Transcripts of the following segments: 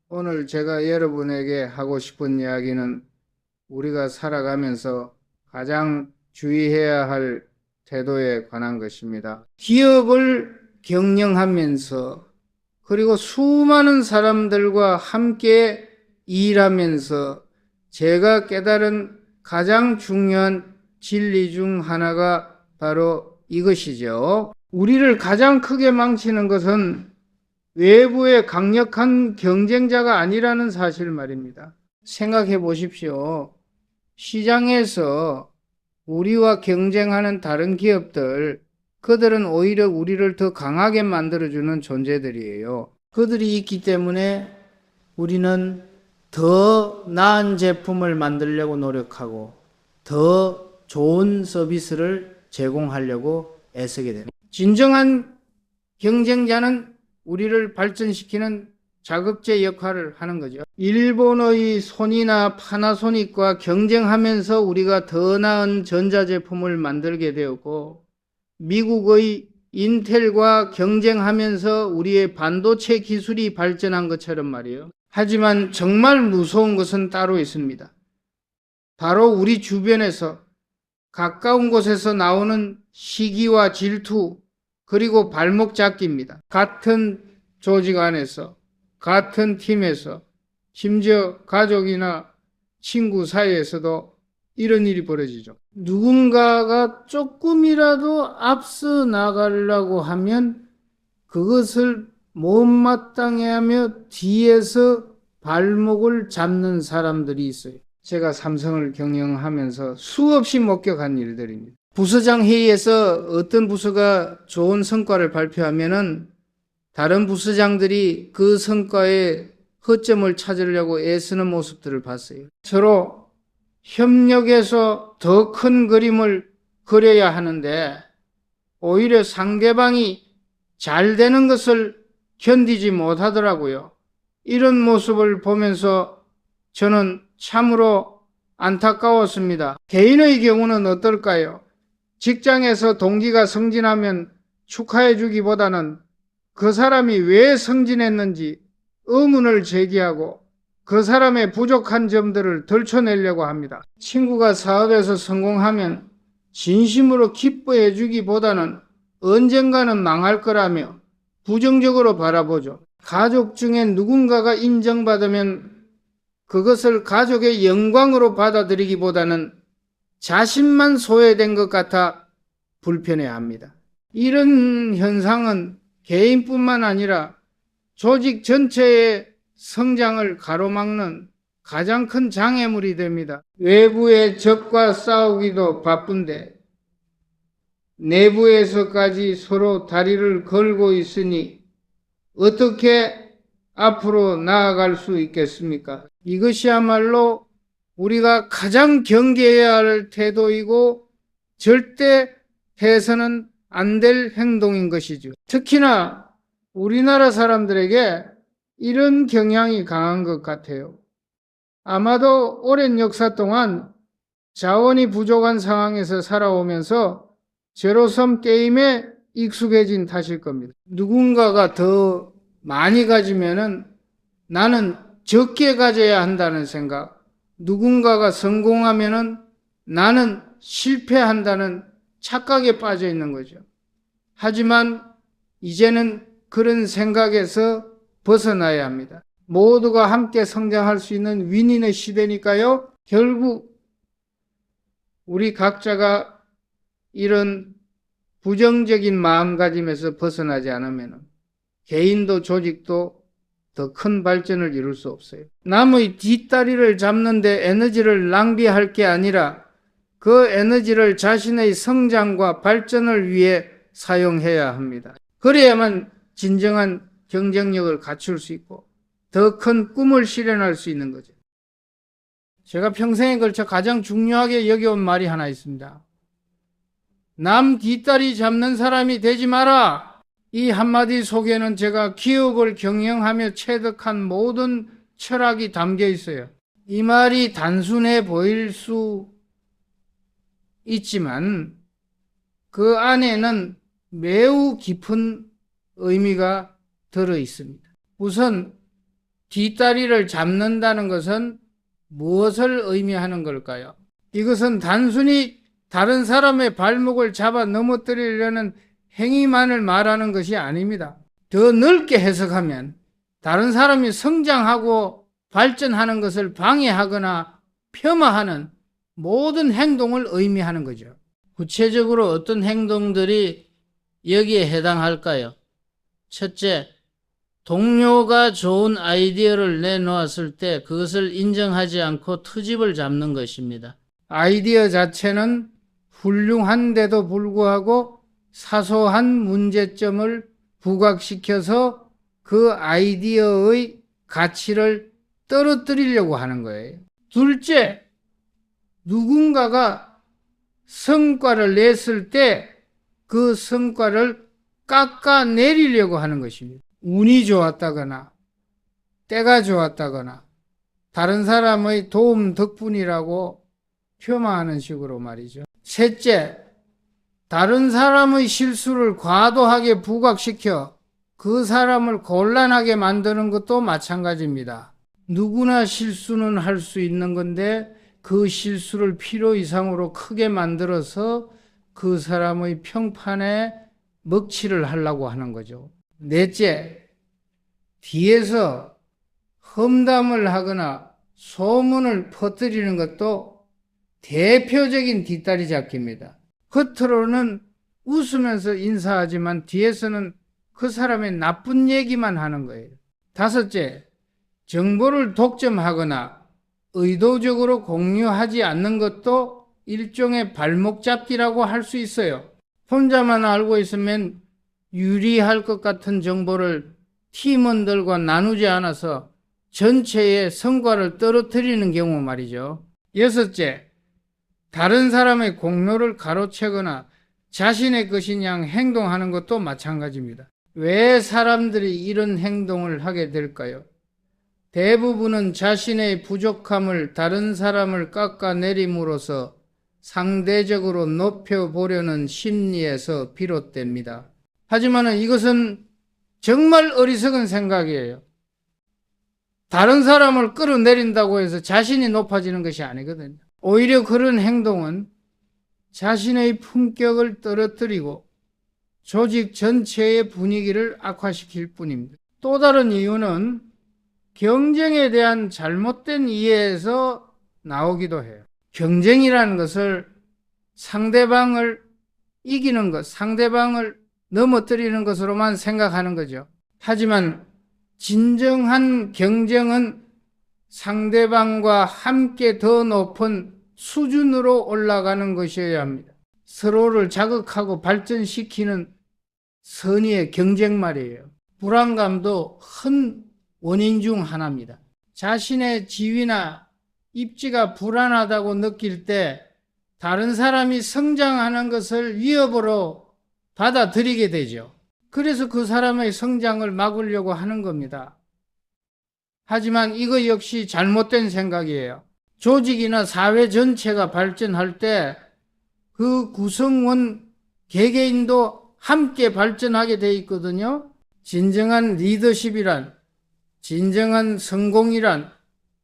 오늘 제가 여러분에게 하고 싶은 이야기는 우리가 살아가면서 가장 주의해야 할 태도에 관한 것입니다. 기업을 경영하면서 그리고 수많은 사람들과 함께 일하면서 제가 깨달은 가장 중요한 진리 중 하나가 바로 이것이죠. 우리를 가장 크게 망치는 것은 외부의 강력한 경쟁자가 아니라는 사실 말입니다. 생각해 보십시오. 시장에서 우리와 경쟁하는 다른 기업들, 그들은 오히려 우리를 더 강하게 만들어주는 존재들이에요. 그들이 있기 때문에 우리는 더 나은 제품을 만들려고 노력하고 더 좋은 서비스를 제공하려고 애쓰게 됩니다. 진정한 경쟁자는 우리를 발전시키는 자급제 역할을 하는 거죠. 일본의 소니나 파나소닉과 경쟁하면서 우리가 더 나은 전자제품을 만들게 되었고, 미국의 인텔과 경쟁하면서 우리의 반도체 기술이 발전한 것처럼 말이에요. 하지만 정말 무서운 것은 따로 있습니다. 바로 우리 주변에서 가까운 곳에서 나오는 시기와 질투, 그리고 발목 잡기입니다. 같은 조직 안에서, 같은 팀에서, 심지어 가족이나 친구 사이에서도 이런 일이 벌어지죠. 누군가가 조금이라도 앞서 나가려고 하면 그것을 못마땅해 하며 뒤에서 발목을 잡는 사람들이 있어요. 제가 삼성을 경영하면서 수없이 목격한 일들입니다. 부서장 회의에서 어떤 부서가 좋은 성과를 발표하면은 다른 부서장들이 그 성과에 허점을 찾으려고 애쓰는 모습들을 봤어요. 서로 협력해서 더 큰 그림을 그려야 하는데 오히려 상대방이 잘 되는 것을 견디지 못하더라고요. 이런 모습을 보면서 저는 참으로 안타까웠습니다. 개인의 경우는 어떨까요? 직장에서 동기가 승진하면 축하해 주기보다는 그 사람이 왜 승진했는지 의문을 제기하고 그 사람의 부족한 점들을 들춰내려고 합니다. 친구가 사업에서 성공하면 진심으로 기뻐해 주기보다는 언젠가는 망할 거라며 부정적으로 바라보죠. 가족 중에 누군가가 인정받으면 그것을 가족의 영광으로 받아들이기보다는 자신만 소외된 것 같아 불편해합니다. 이런 현상은 개인뿐만 아니라 조직 전체의 성장을 가로막는 가장 큰 장애물이 됩니다. 외부의 적과 싸우기도 바쁜데 내부에서까지 서로 다리를 걸고 있으니 어떻게 앞으로 나아갈 수 있겠습니까? 이것이야말로 우리가 가장 경계해야 할 태도이고 절대 해서는 안 될 행동인 것이죠. 특히나 우리나라 사람들에게 이런 경향이 강한 것 같아요. 아마도 오랜 역사 동안 자원이 부족한 상황에서 살아오면서 제로섬 게임에 익숙해진 탓일 겁니다. 누군가가 더 많이 가지면은 나는 적게 가져야 한다는 생각, 누군가가 성공하면은 나는 실패한다는 착각에 빠져 있는 거죠. 하지만 이제는 그런 생각에서 벗어나야 합니다. 모두가 함께 성장할 수 있는 윈윈의 시대니까요. 결국 우리 각자가 이런 부정적인 마음가짐에서 벗어나지 않으면 개인도 조직도 더 큰 발전을 이룰 수 없어요. 남의 뒷다리를 잡는데 에너지를 낭비할 게 아니라 그 에너지를 자신의 성장과 발전을 위해 사용해야 합니다. 그래야만 진정한 경쟁력을 갖출 수 있고 더 큰 꿈을 실현할 수 있는 거죠. 제가 평생에 걸쳐 가장 중요하게 여겨온 말이 하나 있습니다. 남 뒷다리 잡는 사람이 되지 마라. 이 한마디 속에는 제가 기업을 경영하며 체득한 모든 철학이 담겨 있어요. 이 말이 단순해 보일 수 있지만 그 안에는 매우 깊은 의미가 들어 있습니다. 우선 뒷다리를 잡는다는 것은 무엇을 의미하는 걸까요? 이것은 단순히 다른 사람의 발목을 잡아 넘어뜨리려는 행위만을 말하는 것이 아닙니다. 더 넓게 해석하면 다른 사람이 성장하고 발전하는 것을 방해하거나 폄하하는 모든 행동을 의미하는 거죠. 구체적으로 어떤 행동들이 여기에 해당할까요? 첫째, 동료가 좋은 아이디어를 내놓았을 때 그것을 인정하지 않고 트집을 잡는 것입니다. 아이디어 자체는 훌륭한데도 불구하고 사소한 문제점을 부각시켜서 그 아이디어의 가치를 떨어뜨리려고 하는 거예요. 둘째, 누군가가 성과를 냈을 때 그 성과를 깎아내리려고 하는 것입니다. 운이 좋았다거나 때가 좋았다거나 다른 사람의 도움 덕분이라고 폄하하는 식으로 말이죠. 셋째, 다른 사람의 실수를 과도하게 부각시켜 그 사람을 곤란하게 만드는 것도 마찬가지입니다. 누구나 실수는 할 수 있는 건데 그 실수를 필요 이상으로 크게 만들어서 그 사람의 평판에 먹칠을 하려고 하는 거죠. 넷째, 뒤에서 험담을 하거나 소문을 퍼뜨리는 것도 대표적인 뒷다리 잡기입니다. 겉으로는 웃으면서 인사하지만 뒤에서는 그 사람의 나쁜 얘기만 하는 거예요. 다섯째, 정보를 독점하거나 의도적으로 공유하지 않는 것도 일종의 발목 잡기라고 할 수 있어요. 혼자만 알고 있으면 유리할 것 같은 정보를 팀원들과 나누지 않아서 전체의 성과를 떨어뜨리는 경우 말이죠. 여섯째, 다른 사람의 공로를 가로채거나 자신의 것인 양 행동하는 것도 마찬가지입니다. 왜 사람들이 이런 행동을 하게 될까요? 대부분은 자신의 부족함을 다른 사람을 깎아내림으로써 상대적으로 높여보려는 심리에서 비롯됩니다. 하지만 이것은 정말 어리석은 생각이에요. 다른 사람을 끌어내린다고 해서 자신이 높아지는 것이 아니거든요. 오히려 그런 행동은 자신의 품격을 떨어뜨리고 조직 전체의 분위기를 악화시킬 뿐입니다. 또 다른 이유는 경쟁에 대한 잘못된 이해에서 나오기도 해요. 경쟁이라는 것을 상대방을 이기는 것, 상대방을 넘어뜨리는 것으로만 생각하는 거죠. 하지만 진정한 경쟁은 상대방과 함께 더 높은 수준으로 올라가는 것이어야 합니다. 서로를 자극하고 발전시키는 선의의 경쟁 말이에요. 불안감도 큰 원인 중 하나입니다. 자신의 지위나 입지가 불안하다고 느낄 때 다른 사람이 성장하는 것을 위협으로 받아들이게 되죠. 그래서 그 사람의 성장을 막으려고 하는 겁니다. 하지만 이거 역시 잘못된 생각이에요. 조직이나 사회 전체가 발전할 때 그 구성원 개개인도 함께 발전하게 돼 있거든요. 진정한 리더십이란, 진정한 성공이란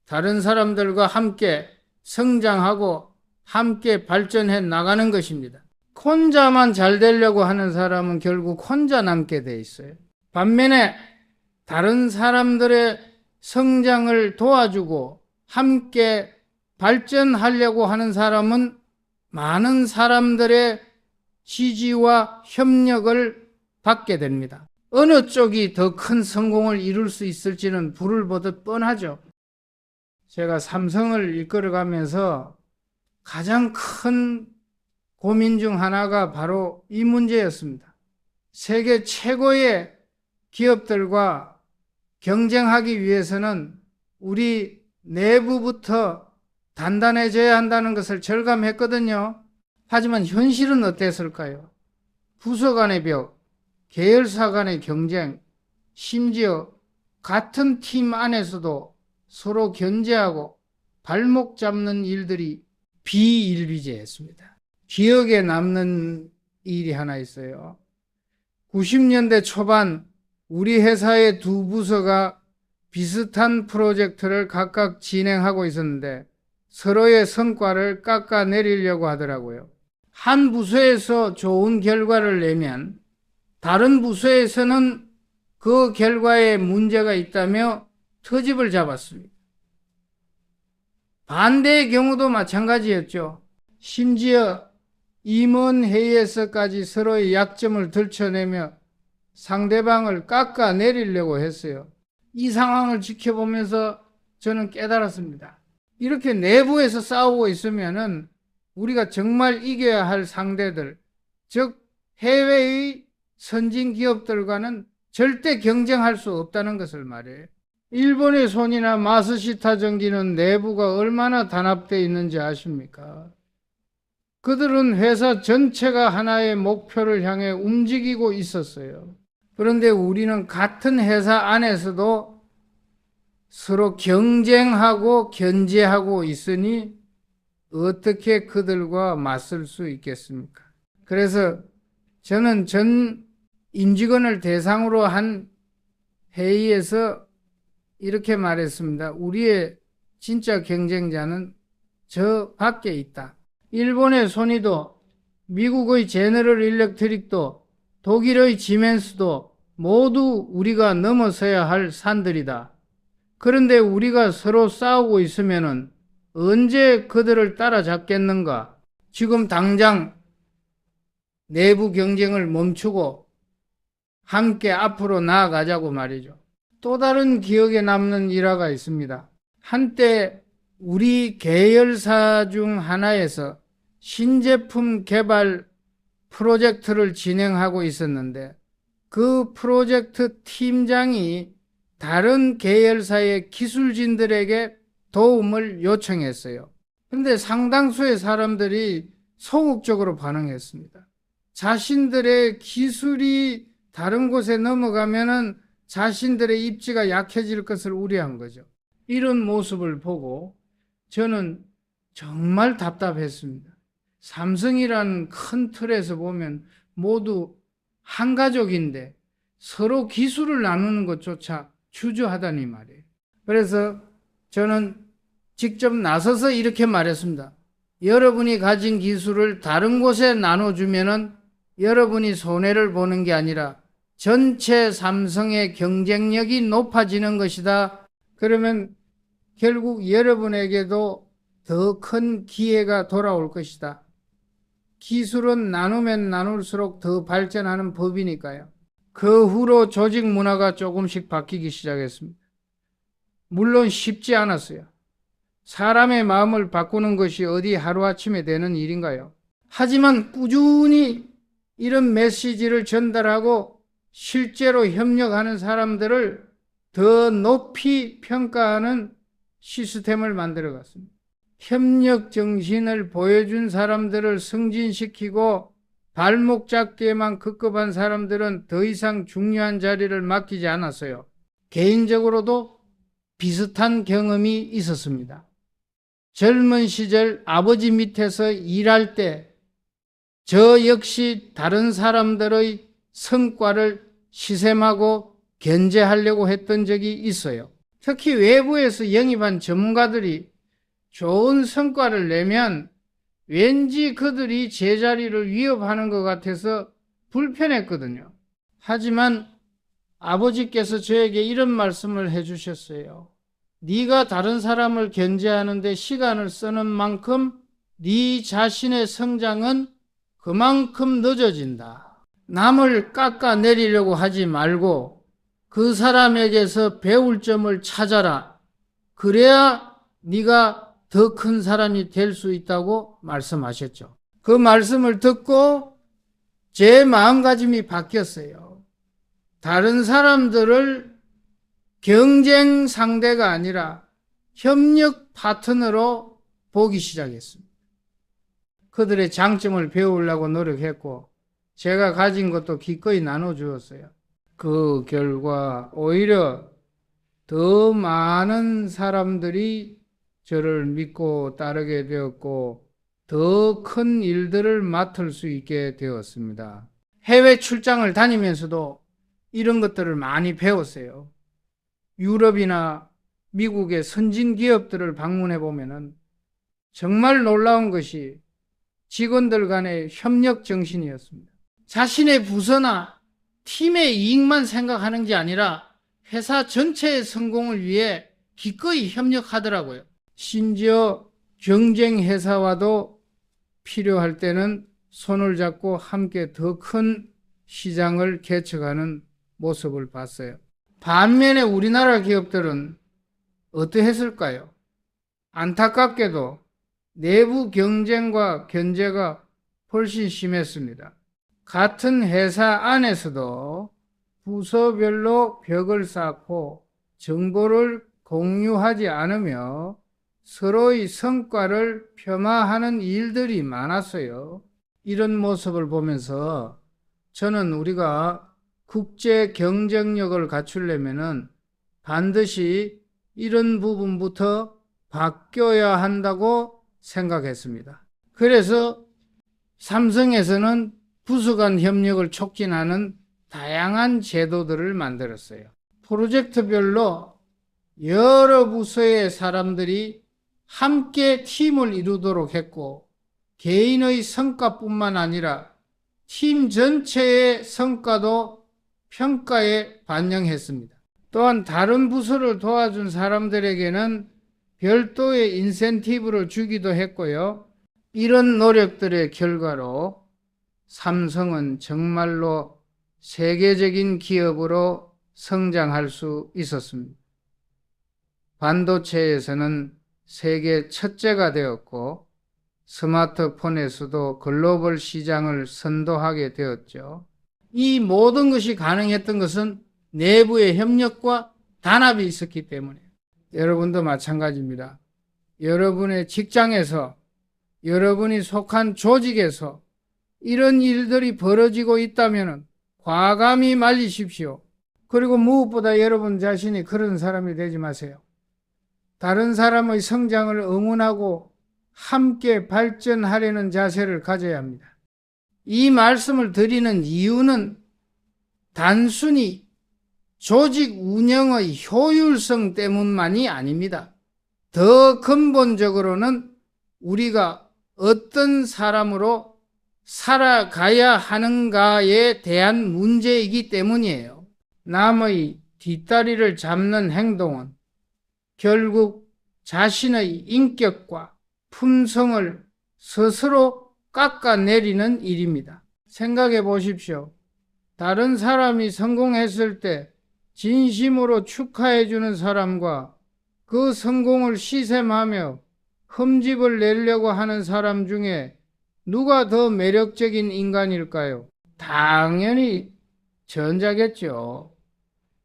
다른 사람들과 함께 성장하고 함께 발전해 나가는 것입니다. 혼자만 잘 되려고 하는 사람은 결국 혼자 남게 돼 있어요. 반면에 다른 사람들의 성장을 도와주고 함께 발전하려고 하는 사람은 많은 사람들의 지지와 협력을 받게 됩니다. 어느 쪽이 더 큰 성공을 이룰 수 있을지는 불을 보듯 뻔하죠. 제가 삼성을 이끌어가면서 가장 큰 고민 중 하나가 바로 이 문제였습니다. 세계 최고의 기업들과 경쟁하기 위해서는 우리 내부부터 단단해져야 한다는 것을 절감했거든요. 하지만 현실은 어땠을까요? 부서 간의 벽, 계열사 간의 경쟁, 심지어 같은 팀 안에서도 서로 견제하고 발목 잡는 일들이 비일비재했습니다. 기억에 남는 일이 하나 있어요. 90년대 초반 우리 회사의 두 부서가 비슷한 프로젝트를 각각 진행하고 있었는데 서로의 성과를 깎아내리려고 하더라고요. 한 부서에서 좋은 결과를 내면 다른 부서에서는 그 결과에 문제가 있다며 트집을 잡았습니다. 반대의 경우도 마찬가지였죠. 심지어 임원회의에서까지 서로의 약점을 들춰내며 상대방을 깎아내리려고 했어요. 이 상황을 지켜보면서 저는 깨달았습니다. 이렇게 내부에서 싸우고 있으면은 우리가 정말 이겨야 할 상대들, 즉 해외의 선진 기업들과는 절대 경쟁할 수 없다는 것을 말해요. 일본의 손이나 마스시타 전기는 내부가 얼마나 단합되어 있는지 아십니까? 그들은 회사 전체가 하나의 목표를 향해 움직이고 있었어요. 그런데 우리는 같은 회사 안에서도 서로 경쟁하고 견제하고 있으니 어떻게 그들과 맞설 수 있겠습니까? 그래서 저는 전 임직원을 대상으로 한 회의에서 이렇게 말했습니다. 우리의 진짜 경쟁자는 저 밖에 있다. 일본의 소니도, 미국의 제너럴 일렉트릭도, 독일의 지멘스도 모두 우리가 넘어서야 할 산들이다. 그런데 우리가 서로 싸우고 있으면은 언제 그들을 따라잡겠는가? 지금 당장 내부 경쟁을 멈추고 함께 앞으로 나아가자고 말이죠. 또 다른 기억에 남는 일화가 있습니다. 한때 우리 계열사 중 하나에서 신제품 개발 프로젝트를 진행하고 있었는데 그 프로젝트 팀장이 다른 계열사의 기술진들에게 도움을 요청했어요. 그런데 상당수의 사람들이 소극적으로 반응했습니다. 자신들의 기술이 다른 곳에 넘어가면은 자신들의 입지가 약해질 것을 우려한 거죠. 이런 모습을 보고 저는 정말 답답했습니다. 삼성이라는 큰 틀에서 보면 모두 한 가족인데 서로 기술을 나누는 것조차 주저하다니 말이에요. 그래서 저는 직접 나서서 이렇게 말했습니다. 여러분이 가진 기술을 다른 곳에 나눠주면은 여러분이 손해를 보는 게 아니라 전체 삼성의 경쟁력이 높아지는 것이다. 그러면 결국 여러분에게도 더 큰 기회가 돌아올 것이다. 기술은 나누면 나눌수록 더 발전하는 법이니까요. 그 후로 조직 문화가 조금씩 바뀌기 시작했습니다. 물론 쉽지 않았어요. 사람의 마음을 바꾸는 것이 어디 하루아침에 되는 일인가요? 하지만 꾸준히 이런 메시지를 전달하고 실제로 협력하는 사람들을 더 높이 평가하는 시스템을 만들어 갔습니다. 협력 정신을 보여준 사람들을 승진시키고 발목 잡기에만 급급한 사람들은 더 이상 중요한 자리를 맡기지 않았어요. 개인적으로도 비슷한 경험이 있었습니다. 젊은 시절 아버지 밑에서 일할 때 저 역시 다른 사람들의 성과를 시샘하고 견제하려고 했던 적이 있어요. 특히 외부에서 영입한 전문가들이 좋은 성과를 내면 왠지 그들이 제 자리를 위협하는 것 같아서 불편했거든요. 하지만 아버지께서 저에게 이런 말씀을 해주셨어요. 네가 다른 사람을 견제하는데 시간을 쓰는 만큼 네 자신의 성장은 그만큼 늦어진다. 남을 깎아내리려고 하지 말고 그 사람에게서 배울 점을 찾아라. 그래야 네가 더 큰 사람이 될 수 있다고 말씀하셨죠. 그 말씀을 듣고 제 마음가짐이 바뀌었어요. 다른 사람들을 경쟁 상대가 아니라 협력 파트너로 보기 시작했습니다. 그들의 장점을 배우려고 노력했고 제가 가진 것도 기꺼이 나눠주었어요. 그 결과 오히려 더 많은 사람들이 저를 믿고 따르게 되었고 더 큰 일들을 맡을 수 있게 되었습니다. 해외 출장을 다니면서도 이런 것들을 많이 배웠어요. 유럽이나 미국의 선진 기업들을 방문해 보면은 정말 놀라운 것이 직원들 간의 협력 정신이었습니다. 자신의 부서나 팀의 이익만 생각하는 게 아니라 회사 전체의 성공을 위해 기꺼이 협력하더라고요. 심지어 경쟁 회사와도 필요할 때는 손을 잡고 함께 더 큰 시장을 개척하는 모습을 봤어요. 반면에 우리나라 기업들은 어떠했을까요? 안타깝게도 내부 경쟁과 견제가 훨씬 심했습니다. 같은 회사 안에서도 부서별로 벽을 쌓고 정보를 공유하지 않으며 서로의 성과를 폄하하는 일들이 많았어요. 이런 모습을 보면서 저는 우리가 국제 경쟁력을 갖추려면 반드시 이런 부분부터 바뀌어야 한다고 생각했습니다. 그래서 삼성에서는 부서 간 협력을 촉진하는 다양한 제도들을 만들었어요. 프로젝트별로 여러 부서의 사람들이 함께 팀을 이루도록 했고, 개인의 성과뿐만 아니라 팀 전체의 성과도 평가에 반영했습니다. 또한 다른 부서를 도와준 사람들에게는 별도의 인센티브를 주기도 했고요. 이런 노력들의 결과로 삼성은 정말로 세계적인 기업으로 성장할 수 있었습니다. 반도체에서는 세계 첫째가 되었고, 스마트폰에서도 글로벌 시장을 선도하게 되었죠. 이 모든 것이 가능했던 것은 내부의 협력과 단합이 있었기 때문에 여러분도 마찬가지입니다. 여러분의 직장에서, 여러분이 속한 조직에서 이런 일들이 벌어지고 있다면 과감히 말리십시오. 그리고 무엇보다 여러분 자신이 그런 사람이 되지 마세요. 다른 사람의 성장을 응원하고 함께 발전하려는 자세를 가져야 합니다. 이 말씀을 드리는 이유는 단순히 조직 운영의 효율성 때문만이 아닙니다. 더 근본적으로는 우리가 어떤 사람으로 살아가야 하는가에 대한 문제이기 때문이에요. 남의 뒷다리를 잡는 행동은 결국 자신의 인격과 품성을 스스로 깎아내리는 일입니다. 생각해 보십시오. 다른 사람이 성공했을 때 진심으로 축하해 주는 사람과 그 성공을 시샘하며 흠집을 내려고 하는 사람 중에 누가 더 매력적인 인간일까요? 당연히 전자겠죠.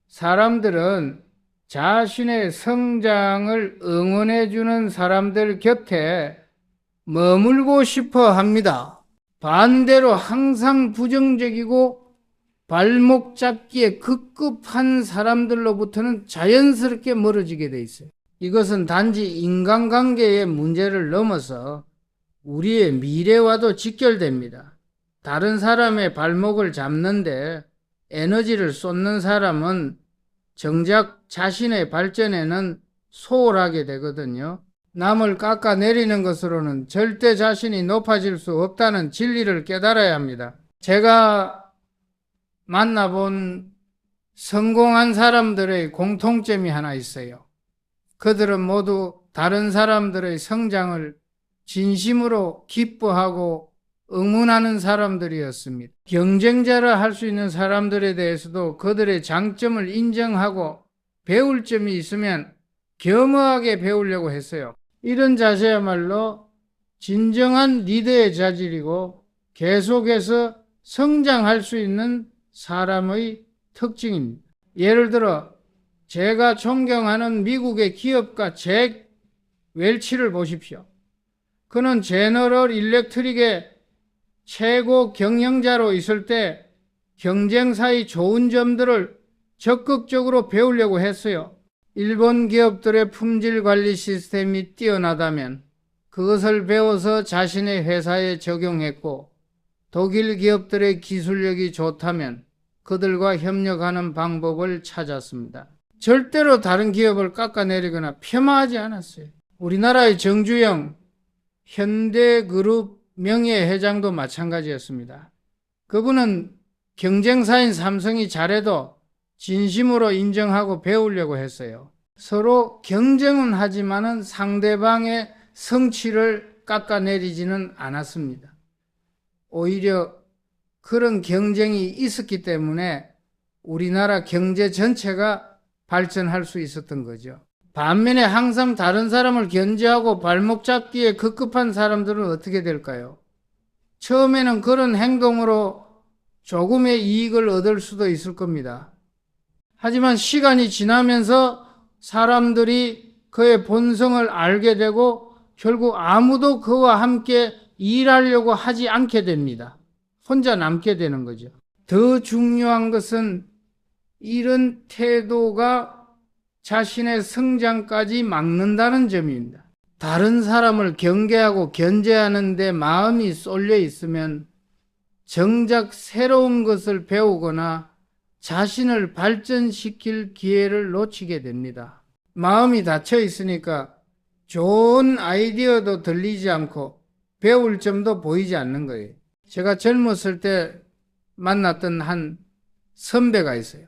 사람들은 자신의 성장을 응원해 주는 사람들 곁에 머물고 싶어 합니다. 반대로 항상 부정적이고 발목 잡기에 급급한 사람들로부터는 자연스럽게 멀어지게 돼 있어요. 이것은 단지 인간관계의 문제를 넘어서 우리의 미래와도 직결됩니다. 다른 사람의 발목을 잡는데 에너지를 쏟는 사람은 정작 자신의 발전에는 소홀하게 되거든요. 남을 깎아내리는 것으로는 절대 자신이 높아질 수 없다는 진리를 깨달아야 합니다. 제가 만나본 성공한 사람들의 공통점이 하나 있어요. 그들은 모두 다른 사람들의 성장을 진심으로 기뻐하고 응원하는 사람들이었습니다. 경쟁자라 할 수 있는 사람들에 대해서도 그들의 장점을 인정하고 배울 점이 있으면 겸허하게 배우려고 했어요. 이런 자세야말로 진정한 리더의 자질이고 계속해서 성장할 수 있는 사람의 특징입니다. 예를 들어 제가 존경하는 미국의 기업가 잭 웰치를 보십시오. 그는 제너럴 일렉트릭의 최고 경영자로 있을 때 경쟁사의 좋은 점들을 적극적으로 배우려고 했어요. 일본 기업들의 품질 관리 시스템이 뛰어나다면 그것을 배워서 자신의 회사에 적용했고, 독일 기업들의 기술력이 좋다면 그들과 협력하는 방법을 찾았습니다. 절대로 다른 기업을 깎아내리거나 폄하하지 않았어요. 우리나라의 정주영 현대그룹 명예회장도 마찬가지였습니다. 그분은 경쟁사인 삼성이 잘해도 진심으로 인정하고 배우려고 했어요. 서로 경쟁은 하지만은 상대방의 성취를 깎아내리지는 않았습니다. 오히려 그런 경쟁이 있었기 때문에 우리나라 경제 전체가 발전할 수 있었던 거죠. 반면에 항상 다른 사람을 견제하고 발목 잡기에 급급한 사람들은 어떻게 될까요? 처음에는 그런 행동으로 조금의 이익을 얻을 수도 있을 겁니다. 하지만 시간이 지나면서 사람들이 그의 본성을 알게 되고 결국 아무도 그와 함께 일하려고 하지 않게 됩니다. 혼자 남게 되는 거죠. 더 중요한 것은 이런 태도가 자신의 성장까지 막는다는 점입니다. 다른 사람을 경계하고 견제하는 데 마음이 쏠려 있으면 정작 새로운 것을 배우거나 자신을 발전시킬 기회를 놓치게 됩니다. 마음이 닫혀 있으니까 좋은 아이디어도 들리지 않고 배울 점도 보이지 않는 거예요. 제가 젊었을 때 만났던 한 선배가 있어요.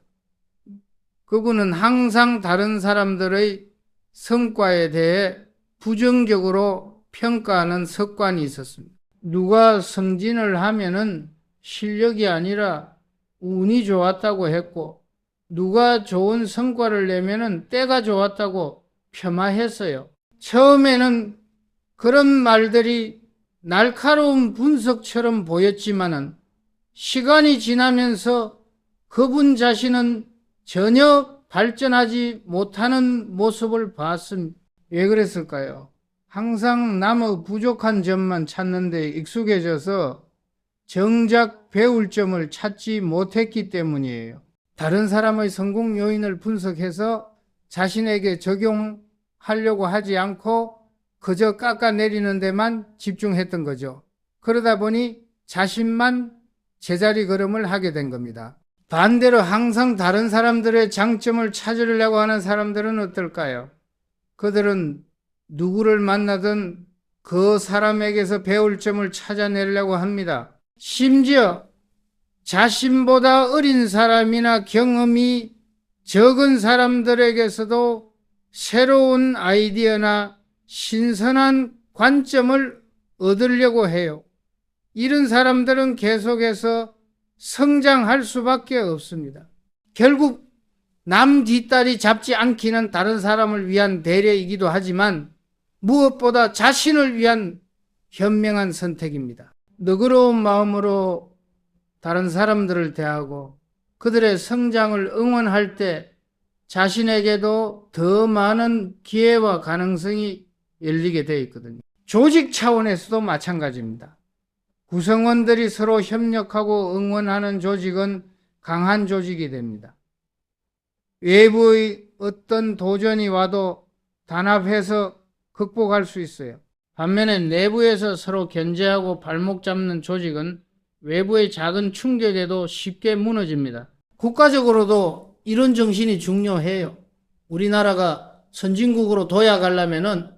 그분은 항상 다른 사람들의 성과에 대해 부정적으로 평가하는 습관이 있었습니다. 누가 승진을 하면은 실력이 아니라 운이 좋았다고 했고, 누가 좋은 성과를 내면은 때가 좋았다고 폄하했어요. 처음에는 그런 말들이 날카로운 분석처럼 보였지만은 시간이 지나면서 그분 자신은 전혀 발전하지 못하는 모습을 봤습니다. 왜 그랬을까요? 항상 남의 부족한 점만 찾는데 익숙해져서 정작 배울 점을 찾지 못했기 때문이에요. 다른 사람의 성공 요인을 분석해서 자신에게 적용하려고 하지 않고 그저 깎아내리는 데만 집중했던 거죠. 그러다 보니 자신만 제자리 걸음을 하게 된 겁니다. 반대로 항상 다른 사람들의 장점을 찾으려고 하는 사람들은 어떨까요? 그들은 누구를 만나든 그 사람에게서 배울 점을 찾아내려고 합니다. 심지어 자신보다 어린 사람이나 경험이 적은 사람들에게서도 새로운 아이디어나 신선한 관점을 얻으려고 해요. 이런 사람들은 계속해서 성장할 수밖에 없습니다. 결국 남 뒷다리 잡지 않기는 다른 사람을 위한 배려이기도 하지만 무엇보다 자신을 위한 현명한 선택입니다. 너그러운 마음으로 다른 사람들을 대하고 그들의 성장을 응원할 때 자신에게도 더 많은 기회와 가능성이 열리게 되어 있거든요. 조직 차원에서도 마찬가지입니다. 구성원들이 서로 협력하고 응원하는 조직은 강한 조직이 됩니다. 외부의 어떤 도전이 와도 단합해서 극복할 수 있어요. 반면에 내부에서 서로 견제하고 발목 잡는 조직은 외부의 작은 충격에도 쉽게 무너집니다. 국가적으로도 이런 정신이 중요해요. 우리나라가 선진국으로 도약하려면은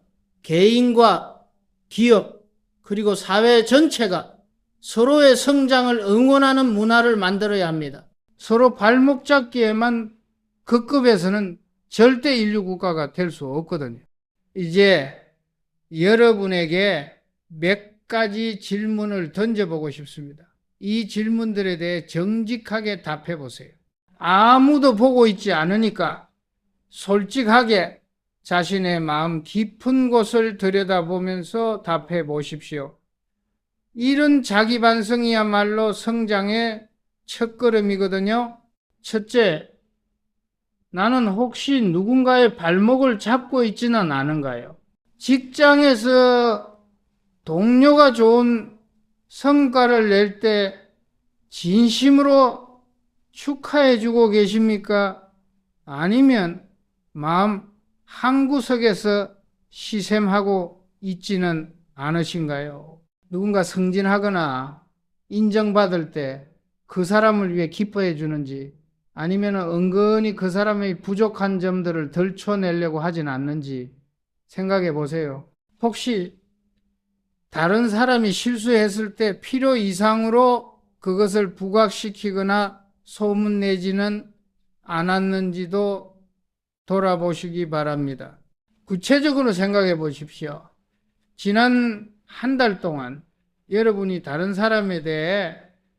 개인과 기업 그리고 사회 전체가 서로의 성장을 응원하는 문화를 만들어야 합니다. 서로 발목 잡기에만 급급해서는 절대 인류 국가가 될 수 없거든요. 이제 여러분에게 몇 가지 질문을 던져보고 싶습니다. 이 질문들에 대해 정직하게 답해 보세요. 아무도 보고 있지 않으니까 솔직하게 자신의 마음 깊은 곳을 들여다보면서 답해 보십시오. 이런 자기 반성이야말로 성장의 첫걸음이거든요. 첫째, 나는 혹시 누군가의 발목을 잡고 있지는 않은가요? 직장에서 동료가 좋은 성과를 낼 때 진심으로 축하해주고 계십니까? 아니면 마음 한구석에서 시샘하고 있지는 않으신가요? 누군가 승진하거나 인정받을 때 그 사람을 위해 기뻐해 주는지 아니면 은근히 그 사람의 부족한 점들을 덜쳐내려고 하진 않는지 생각해 보세요. 혹시 다른 사람이 실수했을 때 필요 이상으로 그것을 부각시키거나 소문내지는 않았는지도 돌아보시기 바랍니다. 구체적으로 생각해 보십시오. 지난 한 달 동안 여러분이 다른 사람에 대해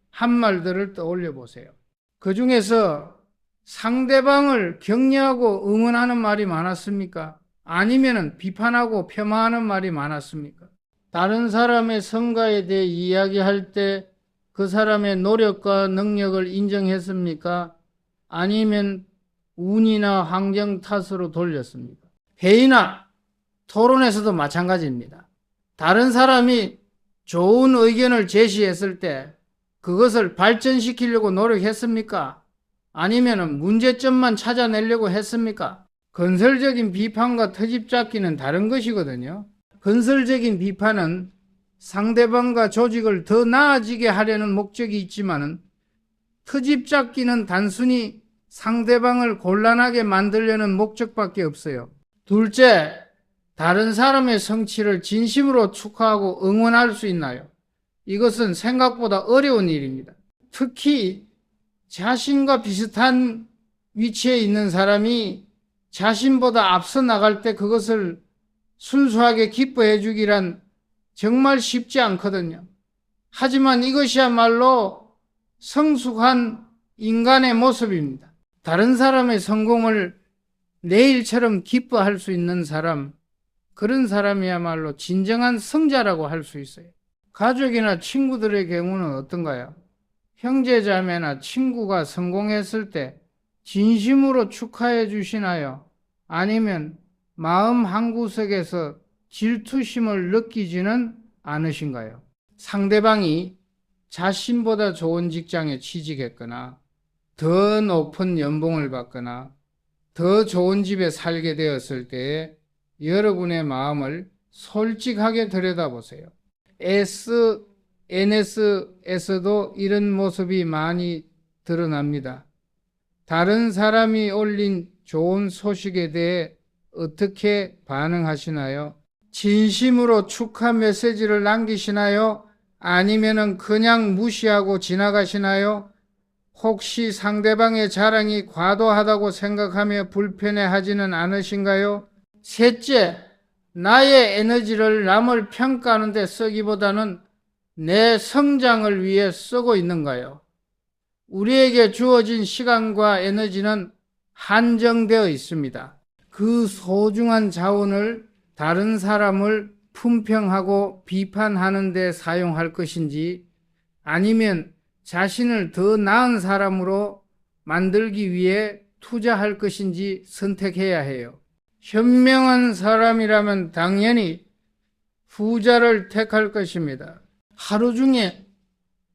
한 말들을 떠올려 보세요. 그 중에서 상대방을 격려하고 응원하는 말이 많았습니까? 아니면 비판하고 폄하하는 말이 많았습니까? 다른 사람의 성과에 대해 이야기할 때 그 사람의 노력과 능력을 인정했습니까? 아니면 운이나 환경 탓으로 돌렸습니까? 회의나 토론에서도 마찬가지입니다. 다른 사람이 좋은 의견을 제시했을 때 그것을 발전시키려고 노력했습니까? 아니면 문제점만 찾아내려고 했습니까? 건설적인 비판과 트집잡기는 다른 것이거든요. 건설적인 비판은 상대방과 조직을 더 나아지게 하려는 목적이 있지만 트집잡기는 단순히 상대방을 곤란하게 만들려는 목적밖에 없어요. 둘째, 다른 사람의 성취를 진심으로 축하하고 응원할 수 있나요? 이것은 생각보다 어려운 일입니다. 특히 자신과 비슷한 위치에 있는 사람이 자신보다 앞서 나갈 때 그것을 순수하게 기뻐해 주기란 정말 쉽지 않거든요. 하지만 이것이야말로 성숙한 인간의 모습입니다. 다른 사람의 성공을 내일처럼 기뻐할 수 있는 사람, 그런 사람이야말로 진정한 성자라고 할 수 있어요. 가족이나 친구들의 경우는 어떤가요? 형제자매나 친구가 성공했을 때 진심으로 축하해 주시나요? 아니면 마음 한구석에서 질투심을 느끼지는 않으신가요? 상대방이 자신보다 좋은 직장에 취직했거나 더 높은 연봉을 받거나 더 좋은 집에 살게 되었을 때에 여러분의 마음을 솔직하게 들여다보세요. SNS에서도 이런 모습이 많이 드러납니다. 다른 사람이 올린 좋은 소식에 대해 어떻게 반응하시나요? 진심으로 축하 메시지를 남기시나요? 아니면 그냥 무시하고 지나가시나요? 혹시 상대방의 자랑이 과도하다고 생각하며 불편해하지는 않으신가요? 셋째, 나의 에너지를 남을 평가하는 데 쓰기보다는 내 성장을 위해 쓰고 있는가요? 우리에게 주어진 시간과 에너지는 한정되어 있습니다. 그 소중한 자원을 다른 사람을 품평하고 비판하는 데 사용할 것인지 아니면 자신을 더 나은 사람으로 만들기 위해 투자할 것인지 선택해야 해요. 현명한 사람이라면 당연히 후자를 택할 것입니다. 하루 중에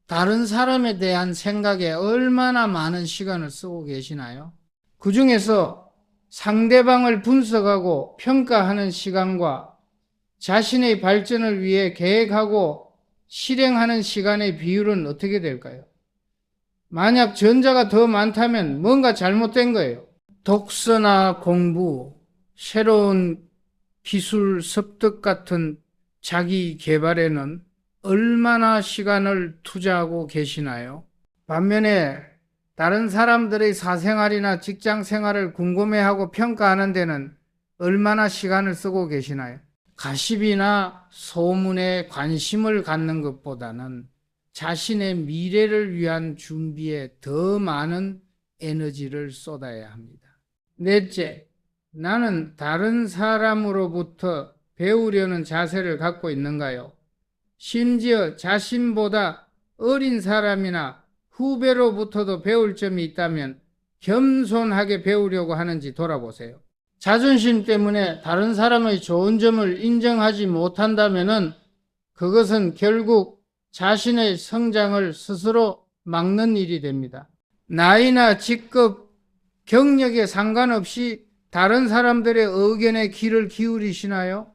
다른 사람에 대한 생각에 얼마나 많은 시간을 쓰고 계시나요? 그 중에서 상대방을 분석하고 평가하는 시간과 자신의 발전을 위해 계획하고 실행하는 시간의 비율은 어떻게 될까요? 만약 전자가 더 많다면 뭔가 잘못된 거예요. 독서나 공부, 새로운 기술 습득 같은 자기 개발에는 얼마나 시간을 투자하고 계시나요? 반면에 다른 사람들의 사생활이나 직장 생활을 궁금해하고 평가하는 데는 얼마나 시간을 쓰고 계시나요? 가십이나 소문에 관심을 갖는 것보다는 자신의 미래를 위한 준비에 더 많은 에너지를 쏟아야 합니다. 넷째, 나는 다른 사람으로부터 배우려는 자세를 갖고 있는가요? 심지어 자신보다 어린 사람이나 후배로부터도 배울 점이 있다면 겸손하게 배우려고 하는지 돌아보세요. 자존심 때문에 다른 사람의 좋은 점을 인정하지 못한다면 그것은 결국 자신의 성장을 스스로 막는 일이 됩니다. 나이나 직급, 경력에 상관없이 다른 사람들의 의견에 귀를 기울이시나요?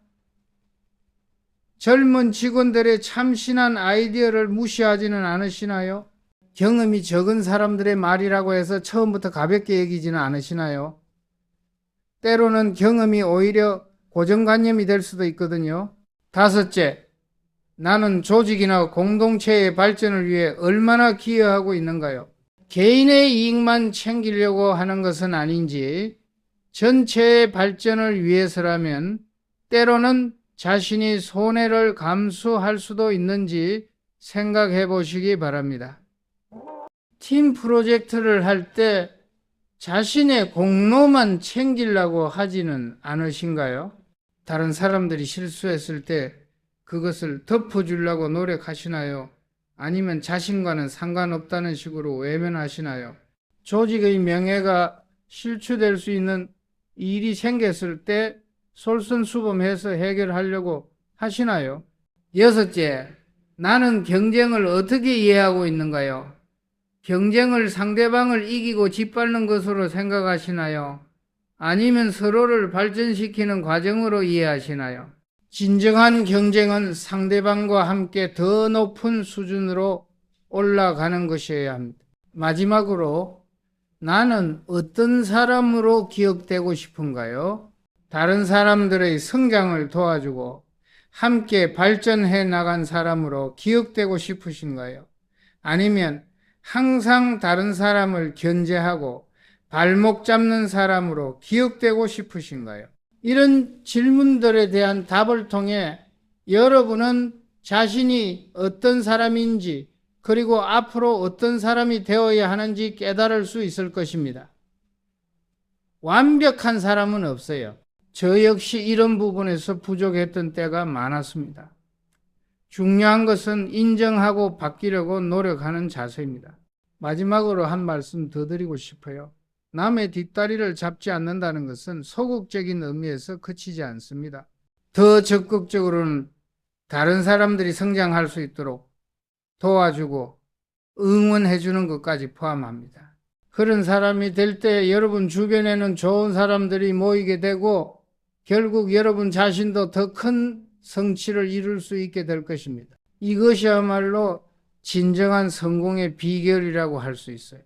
젊은 직원들의 참신한 아이디어를 무시하지는 않으시나요? 경험이 적은 사람들의 말이라고 해서 처음부터 가볍게 여기지는 않으시나요? 때로는 경험이 오히려 고정관념이 될 수도 있거든요. 다섯째, 나는 조직이나 공동체의 발전을 위해 얼마나 기여하고 있는가요? 개인의 이익만 챙기려고 하는 것은 아닌지 전체의 발전을 위해서라면 때로는 자신이 손해를 감수할 수도 있는지 생각해 보시기 바랍니다. 팀 프로젝트를 할 때 자신의 공로만 챙기려고 하지는 않으신가요? 다른 사람들이 실수했을 때 그것을 덮어주려고 노력하시나요? 아니면 자신과는 상관없다는 식으로 외면하시나요? 조직의 명예가 실추될 수 있는 일이 생겼을 때 솔선수범해서 해결하려고 하시나요? 여섯째, 나는 경쟁을 어떻게 이해하고 있는가요? 경쟁을 상대방을 이기고 짓밟는 것으로 생각하시나요? 아니면 서로를 발전시키는 과정으로 이해하시나요? 진정한 경쟁은 상대방과 함께 더 높은 수준으로 올라가는 것이어야 합니다. 마지막으로 나는 어떤 사람으로 기억되고 싶은가요? 다른 사람들의 성장을 도와주고 함께 발전해 나간 사람으로 기억되고 싶으신가요? 아니면 항상 다른 사람을 견제하고 발목 잡는 사람으로 기억되고 싶으신가요? 이런 질문들에 대한 답을 통해 여러분은 자신이 어떤 사람인지 그리고 앞으로 어떤 사람이 되어야 하는지 깨달을 수 있을 것입니다. 완벽한 사람은 없어요. 저 역시 이런 부분에서 부족했던 때가 많았습니다. 중요한 것은 인정하고 바뀌려고 노력하는 자세입니다. 마지막으로 한 말씀 더 드리고 싶어요. 남의 뒷다리를 잡지 않는다는 것은 소극적인 의미에서 그치지 않습니다. 더 적극적으로는 다른 사람들이 성장할 수 있도록 도와주고 응원해주는 것까지 포함합니다. 그런 사람이 될 때 여러분 주변에는 좋은 사람들이 모이게 되고 결국 여러분 자신도 더 큰 성취를 이룰 수 있게 될 것입니다. 이것이야말로 진정한 성공의 비결이라고 할 수 있어요.